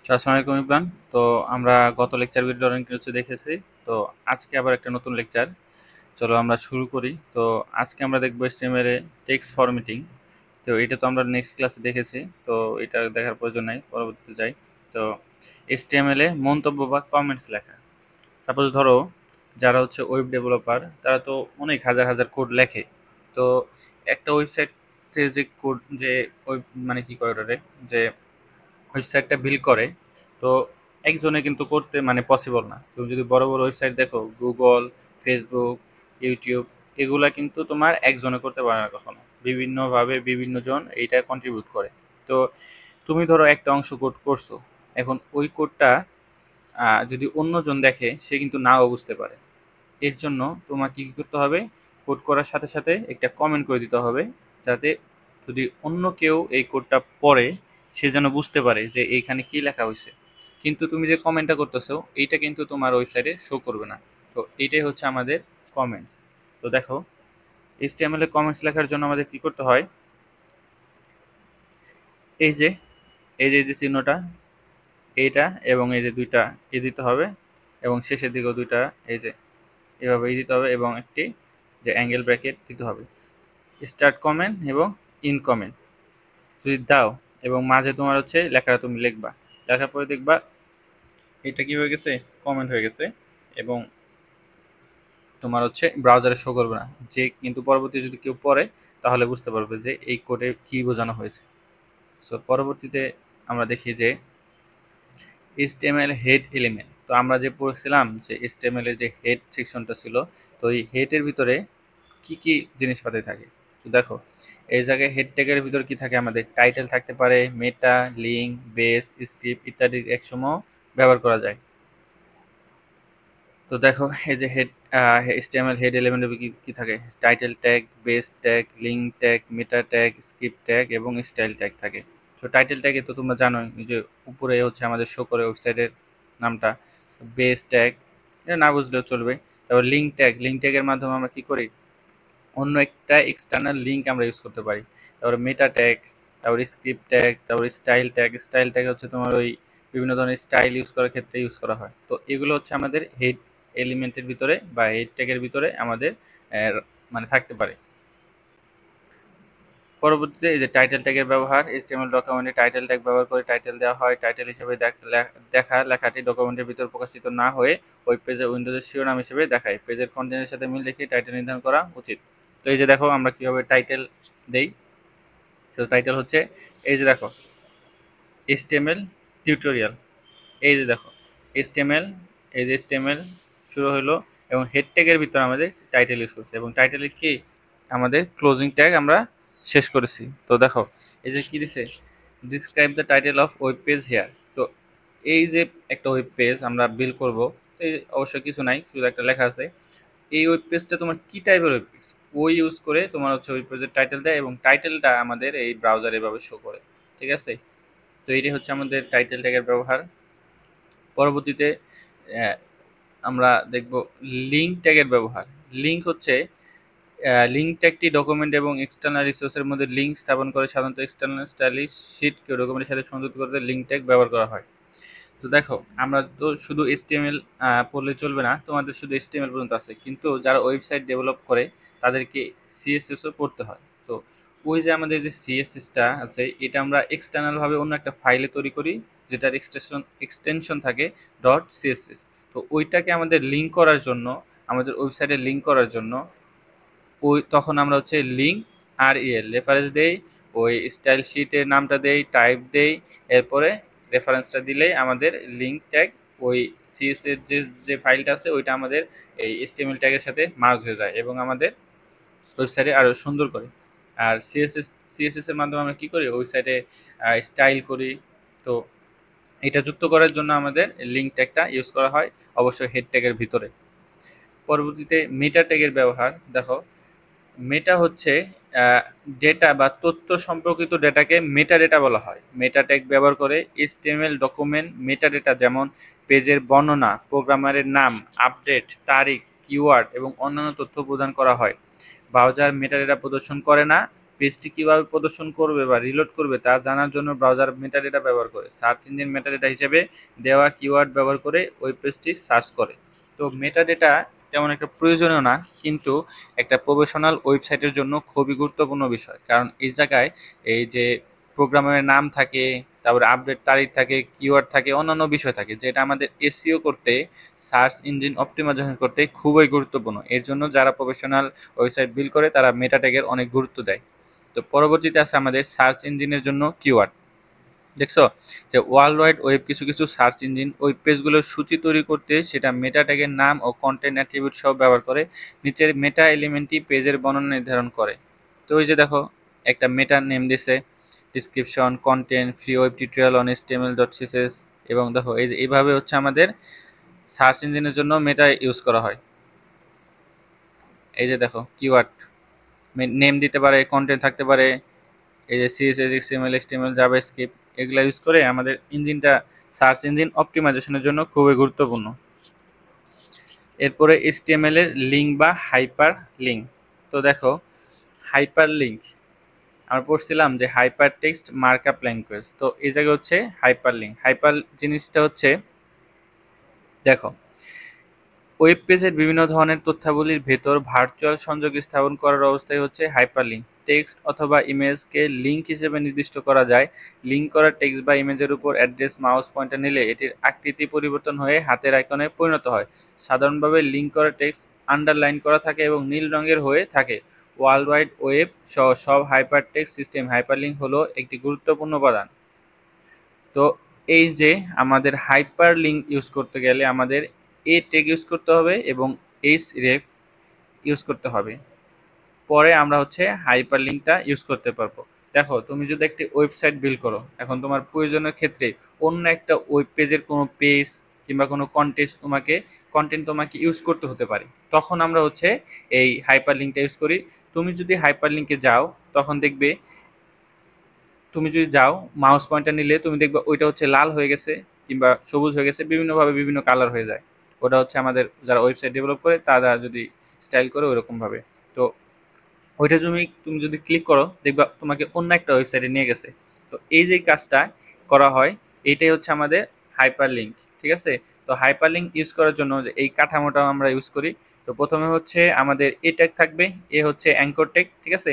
আসসালামু আলাইকুম ইবরান। তো আমরা গত লেকচার ভিডিও অনেক কিছু দেখেছি। তো আজকে আবার একটা নতুন লেকচার। চলো আমরা শুরু করি। তো আজকে আমরা দেখবো HTML এ টেক্সট ফরম্যাটিং। তো এটা তো আমরা নেক্সট ক্লাসে দেখেছি। তো এটা দেখার প্রয়োজন নাই, পরবর্তীতে যাই। তো HTML এ মন্তব্য বা কমেন্টস লেখা। সাপোজ ধরো যারা হচ্ছে ওয়েব ডেভেলপার তারা তো অনেক হাজার হাজার কোড লেখে। তো একটা ওয়েবসাইটে যে কোড যে ওয়েব মানে কি করে ওটারে, যে ওয়েবসাইটটা বিল্ড করে, তো একজনে কিন্তু করতে মানে পসিবল না। তুমি যদি বড় বড় ওয়েবসাইট দেখো, গুগল, ফেসবুক, ইউটিউব, এগুলা কিন্তু তোমার একজনে করতে পারে না কখনো। বিভিন্নভাবে বিভিন্ন জন এইটা কন্ট্রিবিউট করে। তো তুমি ধরো একটা অংশ কোড করছো, এখন ওই কোডটা যদি অন্যজন দেখে সে কিন্তু নাও বুঝতে পারে। এর জন্য তোমাকে কি করতে হবে, কোড করার সাথে সাথে একটা কমেন্ট করে দিতে হবে, যাতে যদি অন্য কেউ এই কোডটা পড়ে সে যেন বুঝতে পারে যে এইখানে কি লেখা হয়েছে। কিন্তু তুমি যে কমেন্টটা করতেছো এইটা কিন্তু তোমার ওয়েবসাইটে শো করবে না। তো এইটাই হচ্ছে আমাদের কমেন্টস। তো দেখো, HTML এ কমেন্টস লেখার জন্য আমাদের কি করতে হয়, এই যে এই যে চিহ্নটা, এইটা এবং এই যে দুইটা দিতে হবে, এবং শেষের দিকেও দুইটা এই যে এভাবে দিতে হবে, এবং একটি যে অ্যাঙ্গেল ব্র্যাকেট দিতে হবে। স্টার্ট কমেন্ট এবং ইন কমেন্ট যদি দাও, এবং মাঝে তোমার হচ্ছে লেখাটা তুমি লিখবা, লেখার পরে দেখবা এটা কি হয়ে গেছে, কমেন্ট হয়ে গেছে, এবং তোমার হচ্ছে ব্রাউজারে শো করবে না। যে কিন্তু পরবর্তী যদি কেউ পড়ে তাহলে বুঝতে পারবে যে এই কোডে কি বোঝানো হয়েছে। সো পরবর্তীতে আমরা দেখি যে HTML হেড এলিমেন্ট। তো আমরা যে পড়ছিলাম যে HTML এর যে হেড সেকশনটা ছিল, তো এই হেডের ভিতরে কি কি জিনিসপাতি থাকে। তো দেখো, এই জায়গায় হেড ট্যাগের ভিতর কি থাকে, আমাদের টাইটেল থাকতে পারে, মেটা, লিঙ্ক, বেস, স্ক্রিপ্ট ইত্যাদি একসময় ব্যবহার করা যায়। তো দেখো, এই যে হেড HTML হেড এলিমেন্টে কি কি থাকে, title tag, base tag, link tag, মেটা ট্যাগ, স্ক্রিপ্ট ট্যাগ এবং স্টাইল ট্যাগ থাকে। তো টাইটেল ট্যাগে তো তোমরা জানোই যে উপরে হচ্ছে আমাদের শো করে ওয়েবসাইটের নামটা। বেস ট্যাগ এটা না বুঝলেও চলবে। তারপর লিঙ্ক ট্যাগের মাধ্যমে আমরা কি করি, অন্য একটা এক্সটার্নাল লিঙ্ক আমরা ইউজ করতে পারি। তারপরে মেটা ট্যাগ, তারপরে স্ক্রিপ্ট ট্যাগ, তারপরে স্টাইল ট্যাগ হচ্ছে তোমার ওই বিভিন্ন ধরনের স্টাইল ইউজ করার ক্ষেত্রে ইউজ করা হয়। তো এগুলো হচ্ছে আমাদের হেড এলিমেন্টের ভিতরে বা হেড ট্যাগের ভিতরে আমাদের মানে থাকতে পারে। পরবর্তীতে এই যে টাইটেল ট্যাগের ব্যবহার, HTML ডকুমেন্টে টাইটেল ট্যাগ ব্যবহার করে টাইটেল দেওয়া হয়। টাইটেল হিসেবে দেখা লেখাটি ডকুমেন্টের ভিতর প্রকাশিত না হয়ে ওয়েব পেজে উইন্ডোজের শিরোনাম হিসেবে দেখায়। পেজের কন্টেন্টের সাথে মিল রেখে টাইটেল নির্ধারণ করা উচিত। তো এই যে দেখো আমরা কিভাবে টাইটেল দেই। তো টাইটেল হচ্ছে এই যে দেখো, HTML টিউটোরিয়াল, এই যে দেখো HTML, এই যে HTML শুরু হলো, এবং হেড ট্যাগের ভিতর আমাদের টাইটেল ইউজ করছে, এবং টাইটেলের কি আমাদের ক্লোজিং ট্যাগ আমরা শেষ করেছি। তো দেখো, এই যে কি দিছে, describe the title of web page here. তো এই যে একটা ওয়েব পেজ আমরা বিল্ড করব, এই অবশ্য কিছু নাই, শুধু একটা লেখা আছে। এই ওয়েব পেজটা তোমার কি টাইপের ওয়েব পেজ, ওই ইউজ করে তোমার হচ্ছে ওয়েব পেজের টাইটেল দেয়, এবং টাইটেলটা আমাদের এই ব্রাউজারে এভাবে শো করে। ঠিক আছে। তো এইটাই হচ্ছে আমাদের টাইটেল ট্যাগের ব্যবহার। পরবর্তীতে আহ, আমরা দেখব লিঙ্ক ট্যাগের ব্যবহার। লিঙ্ক হচ্ছে লিঙ্ক ট্যাগটি ডকুমেন্ট এবং এক্সটার্নাল রিসোর্সের মধ্যে লিঙ্ক স্থাপন করে। সাধারণত এক্সটার্নাল স্টাইলিশ শিটকে ডকুমেন্টের সাথে সংযুক্ত করতে লিঙ্ক ট্যাগ ব্যবহার করা হয়। তো দেখো, আমরা তো শুধু HTML পড়লে চলবে না, তোমাদের শুধু HTML পর্যন্ত আছে, কিন্তু যারা ওয়েবসাইট ডেভেলপ করে তাদেরকে CSSও পড়তে হয়। তো ওই যে আমাদের যে CSSটা আছে, এটা আমরা এক্সটার্নাল ভাবে অন্য একটা ফাইলে তৈরি করি, যেটার এক্সটেনশন থাকে .css। তো ওইটাকে আমাদের লিঙ্ক করার জন্য, আমাদের ওয়েবসাইটে লিঙ্ক করার জন্য ওই তখন আমরা হচ্ছে লিঙ্ক রেফারেন্স দেই, ওই স্টাইল শিটের নামটা দেই, টাইপ দেই, এরপরে রেফারেন্সটা দিলেই আমাদের লিঙ্ক ট্যাগ ওই সিএস এর যে ফাইলটা আছে ওইটা আমাদের এই HTML ট্যাগের সাথে মার্জ হয়ে যায়, এবং আমাদের ওয়েবসাইটে আরও সুন্দর করে। আর সিএসএস এর মাধ্যমে আমরা কি করি, ওয়েবসাইটে স্টাইল করি। তো এটা যুক্ত করার জন্য আমাদের লিঙ্ক ট্যাগটা ইউজ করা হয়, অবশ্যই হেড ট্যাগের ভিতরে। পরবর্তীতে মেটা ট্যাগের ব্যবহার দেখো। মেটা হচ্ছে ডেটা বা তথ্য সম্পর্কিত ডেটাকে মেটা ডেটা বলা হয়। মেটা ট্যাগ ব্যবহার করে HTML ডকুমেন্ট মেটা ডেটা, যেমন পেজের বর্ণনা, প্রোগ্রামারের নাম, আপডেট তারিখ, কিওয়ার্ড এবং অন্যান্য তথ্য প্রদান করা হয়। ব্রাউজার মেটা ডেটা প্রদর্শন করে না, পেজটি কিভাবে প্রদর্শন করবে বা রিলোড করবে তা জানার জন্য ব্রাউজার মেটাডেটা ব্যবহার করে। সার্চ ইঞ্জিন মেটাডেটা হিসেবে দেওয়া কিওয়ার্ড ব্যবহার করে ওয়েব পেজটি সার্চ করে। তো মেটাডেটা তেমন একটা প্রয়োজনীয় না, কিন্তু একটা প্রফেশনাল ওয়েবসাইটের জন্য খুবই গুরুত্বপূর্ণ বিষয়। কারণ এই জায়গায় এই যে প্রোগ্রামের নাম থাকে, তারপরে আপডেট তারিখ থাকে, কিওয়ার্ড থাকে, অন্যান্য বিষয় থাকে, যেটা আমাদের এসইও করতে, সার্চ ইঞ্জিন অপটিমাইজেশন করতে খুবই গুরুত্বপূর্ণ। এর জন্য যারা প্রফেশনাল ওয়েবসাইট বিল্ড করে তারা মেটা ট্যাগের অনেক গুরুত্ব দেয়। তো পরবর্তীতে আছে আমাদের সার্চ ইঞ্জিনের জন্য কিওয়ার্ড। দেখছো যে ওয়ার্ল্ড ওয়াইড ওয়েব কিছু কিছু সার্চ ইঞ্জিন ওয়েব পেজগুলোর সূচি তৈরি করতে সেটা মেটা ট্যাগের নাম ও কন্টেন্ট অ্যাট্রিবিউট সহ ব্যবহার করে। নিচের মেটা এলিমেন্টটি পেজের বর্ণনা নির্ধারণ করে। তো ওই যে দেখো একটা মেটা নেম দিছে, description, content, free web tutorial on html.css, এবং দেখো এই যে এইভাবে হচ্ছে আমাদের সার্চ ইঞ্জিনের জন্য মেটা ইউজ করা হয়। এই যে দেখো কিওয়ার্ড নেম দিতে পারে, কন্টেন্ট থাকতে পারে, এই যে সিএসএস, এক্সএমএল, এইচটিএমএল, জাভাস্ক্রিপ্ট এগুলা ইউজ করে আমাদের ইঞ্জিনটা সার্চ ইঞ্জিন অপটিমাইজেশনের জন্য খুবই গুরুত্বপূর্ণ। এরপরে এইচটিএমএল এর লিঙ্ক বা হাইপার লিঙ্ক। তো দেখো হাইপার লিঙ্ক আমরা পড়ছিলাম যে হাইপার টেক্সট মার্কআপ ল্যাঙ্গুয়েজ, তো এই জায়গায় হচ্ছে হাইপার লিঙ্ক। হাইপার জিনিসটা হচ্ছে দেখো ওয়েব পেজের বিভিন্ন ধরনের তথ্যাবলীর ভেতর ভার্চুয়াল সংযোগ স্থাপন করার অবস্থায় হচ্ছে হাইপারলিঙ্ক। টেক্সট অথবা ইমেজকে লিঙ্ক হিসেবে নির্দিষ্ট করা যায়। লিঙ্ক করা টেক্সট বা ইমেজের উপর অ্যাড্রেস মাউস পয়েন্টার নিলে এটির আকৃতি পরিবর্তন হয়ে হাতের আইকনে পরিণত হয়। সাধারণভাবে লিঙ্ক করা টেক্সট আন্ডারলাইন করা থাকে এবং নীল রঙের হয়ে থাকে। ওয়ার্ল্ড ওয়াইড ওয়েব সহ সব হাইপার টেক্সট সিস্টেম হাইপারলিঙ্ক হলো একটি গুরুত্বপূর্ণ উপাদান। তো এই যে আমাদের হাইপার লিঙ্ক ইউজ করতে গেলে আমাদের এ ট্যাগ ইউজ করতে হবে এবং এইচ রেফ ইউজ করতে হবে। পরে আমরা হচ্ছে হাইপার লিঙ্কটা ইউজ করতে পারবো। দেখো তুমি যদি একটি ওয়েবসাইট বিল্ড করো, এখন তোমার প্রয়োজনের ক্ষেত্রে অন্য একটা ওয়েব পেজের কোনো পেজ কিংবা কোনো কন্টেন্ট তোমাকে ইউজ করতে হতে পারে, তখন আমরা হচ্ছে এই হাইপার লিঙ্কটা ইউজ করি। তুমি যদি হাইপার লিঙ্কে যাও তখন দেখবে, তুমি যদি যাও মাউস পয়েন্টার নিলে তুমি দেখবে ওইটা হচ্ছে লাল হয়ে গেছে কিংবা সবুজ হয়ে গেছে, বিভিন্নভাবে বিভিন্ন কালার হয়ে যায়। ওটা হচ্ছে আমাদের যারা ওয়েবসাইট ডেভেলপ করে তারা যদি স্টাইল করে ওইরকমভাবে। তো ওইটা তুমি যদি ক্লিক করো দেখবা তোমাকে অন্য একটা ওয়েবসাইটে নিয়ে গেছে। তো এই যে কাজটা করা হয় এইটাই হচ্ছে আমাদের হাইপার লিঙ্ক। ঠিক আছে, তো হাইপার লিঙ্ক ইউজ করার জন্য যে এই কাঠামোটা আমরা ইউজ করি। তো প্রথমে হচ্ছে আমাদের এ ট্যাগ থাকবে, এ হচ্ছে অ্যাঙ্কর ট্যাগ। ঠিক আছে,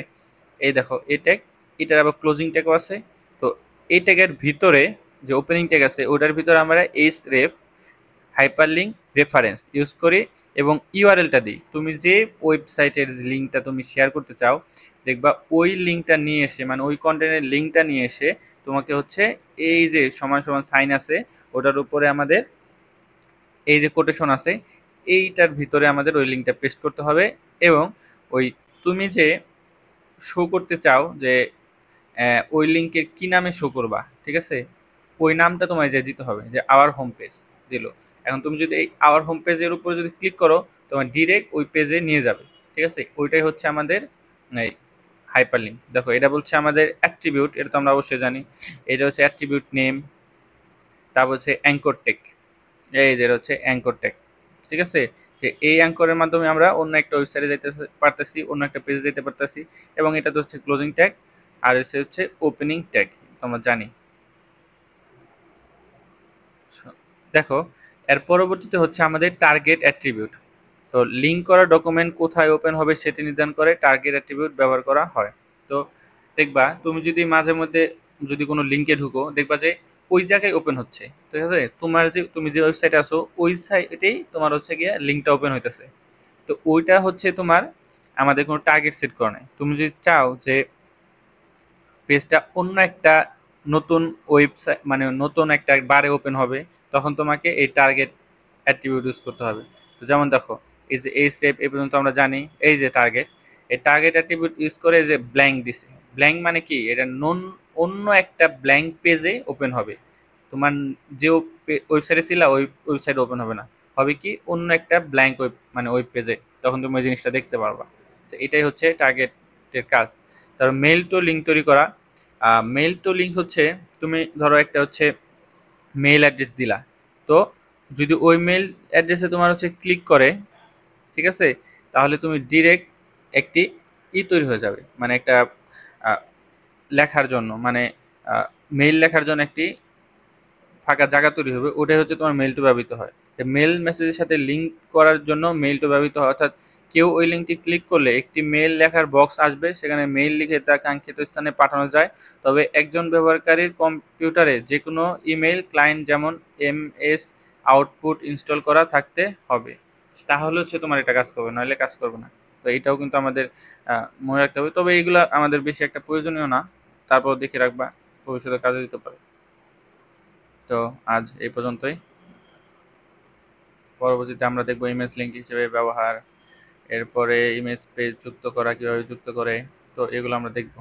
এই দেখো এ ট্যাগ, এটার আবার ক্লোজিং ট্যাগও আছে। তো এই ট্যাগের ভিতরে যে ওপেনিং ট্যাগ আছে ওটার ভিতরে আমরা এইচ রেফ হাইপারলিঙ্ক রেফারেন্স ইউজ করি এবং ইউআরএলটা দিই। তুমি যে ওয়েবসাইটের লিঙ্কটা তুমি শেয়ার করতে চাও দেখবা ওই লিঙ্কটা নিয়ে এসে, মানে ওই কন্টেন্টের লিঙ্কটা নিয়ে এসে তোমাকে হচ্ছে এই যে সমান সমান সাইন আছে ওটার উপরে আমাদের এই যে কোটেশন আছে এইটার ভিতরে আমাদের ওই লিঙ্কটা পেস্ট করতে হবে। এবং ওই তুমি যে শো করতে চাও যে ওই লিঙ্কের কি নামে শো করবা, ঠিক আছে, ওই নামটা তোমায় যে দিতে হবে, যে আওয়ার হোম পেজ দিল। এখন তুমি যদি এই আওয়ার হোম পেজের উপর যদি ক্লিক করো তোমার ডিরেক্ট ওই পেজে নিয়ে যাবে। ঠিক আছে, ওইটাই হচ্ছে আমাদের এই হাইপার লিঙ্ক। দেখো এটা বলছে আমাদের অ্যাট্রিবিউট, এটা তো আমরা অবশ্যই জানি। এটা হচ্ছে অ্যাট্রিবিউট নেম, তারপর হচ্ছে অ্যাঙ্কর টেক, এই যে হচ্ছে অ্যাঙ্কর টেক। ঠিক আছে, যে এই অ্যাঙ্করের মাধ্যমে আমরা অন্য একটা ওয়েবসাইটে যেতে পারতেছি, অন্য একটা পেজে যেতে পারতেছি। এবং এটা তো হচ্ছে ক্লোজিং ট্যাগ, আর এসে হচ্ছে ওপেনিং ট্যাগ, তোমরা জানি। দেখো এর পরবর্তীতে হচ্ছে আমাদের টার্গেট অ্যাট্রিবিউট। তো লিঙ্ক করা ডকুমেন্ট কোথায় ওপেন হবে সেটি নির্ধারণ করে টার্গেট অ্যাট্রিবিউট ব্যবহার করা হয়। তো দেখবা তুমি যদি মাঝে মধ্যে যদি কোনো লিঙ্কে ঢুকো দেখবা যে ওই জায়গায় ওপেন হচ্ছে, ঠিক আছে, তুমি যে ওয়েবসাইটে আসো ওই সাইটেই তোমার হচ্ছে গিয়ে লিঙ্কটা ওপেন হইতেছে। তো ওইটা হচ্ছে তোমার আমাদের কোনো টার্গেট সেট করা নাই। তুমি যদি চাও যে পেজটা অন্য একটা নতুন ওয়েবসাইট, মানে নতুন একটা বারে ওপেন হবে, তখন তোমাকে এই টার্গেট অ্যাট্রিবিউট ইউজ করতে হবে। তো যেমন দেখো এই যে এই স্টেপ এই পর্যন্ত আমরা জানি, এই যে টার্গেট, এই টার্গেট অ্যাট্রিবিউট ইউজ করে যে ব্ল্যাঙ্ক দিছে। ব্ল্যাঙ্ক মানে কি, এটা অন্য একটা ব্ল্যাঙ্ক পেজে ওপেন হবে। তোমার যে ওয়েবসাইটে ছিল ওই ওয়েবসাইট ওপেন হবে না, হবে কি অন্য একটা ব্ল্যাঙ্ক ওয়েব মানে ওয়েব পেজে, তখন তুমি ওই জিনিসটা দেখতে পারবা। এটাই হচ্ছে টার্গেটের কাজ। তারপর মেল টু লিঙ্ক তৈরি করা। মেল টু লিঙ্ক হচ্ছে তুমি ধরো একটা হচ্ছে মেল অ্যাড্রেস দিলা, তো যদি ওই মেল অ্যাড্রেসে তোমার হচ্ছে ক্লিক করে, ঠিক আছে, তাহলে তুমি ডিরেক্ট একটি তৈরি হয়ে যাবে, মানে একটা লেখার জন্য, মানে মেইল লেখার জন্য একটি ফাঁকা জায়গা তৈরি হবে, ওটাই হচ্ছে তোমার মেইল টু ব্যবহৃত হয়। মেল মেসেজের সাথে লিঙ্ক করার জন্য মেইল টু ব্যবহৃত হয়, অর্থাৎ কেউ ওই লিঙ্কটি ক্লিক করলে একটি মেইল লেখার বক্স আসবে, সেখানে মেইল লিখে তা কাঙ্ক্ষিত স্থানে পাঠানো যায়। তবে একজন ব্যবহারকারীর কম্পিউটারে যে কোনো ইমেইল ক্লায়েন্ট যেমন এমএস আউটপুট ইনস্টল করা থাকতে হবে, তাহলে হচ্ছে তোমার এটা কাজ করবে, নইলে কাজ করবে না। তো এইটাও কিন্তু আমাদের মনে রাখতে হবে। তবে এইগুলো আমাদের বেশি একটা প্রয়োজনীয় না, তারপর দেখে রাখবা, ভবিষ্যতে কাজে দিতে পারে। তো আজ এই পর্যন্তই। পরবর্তীতে আমরা দেখব ইমেজ লিঙ্ক হিসেবে ব্যবহার, এরপরে ইমেজ পেজ যুক্ত করা, কিভাবে যুক্ত করে, তো এগুলো আমরা দেখব।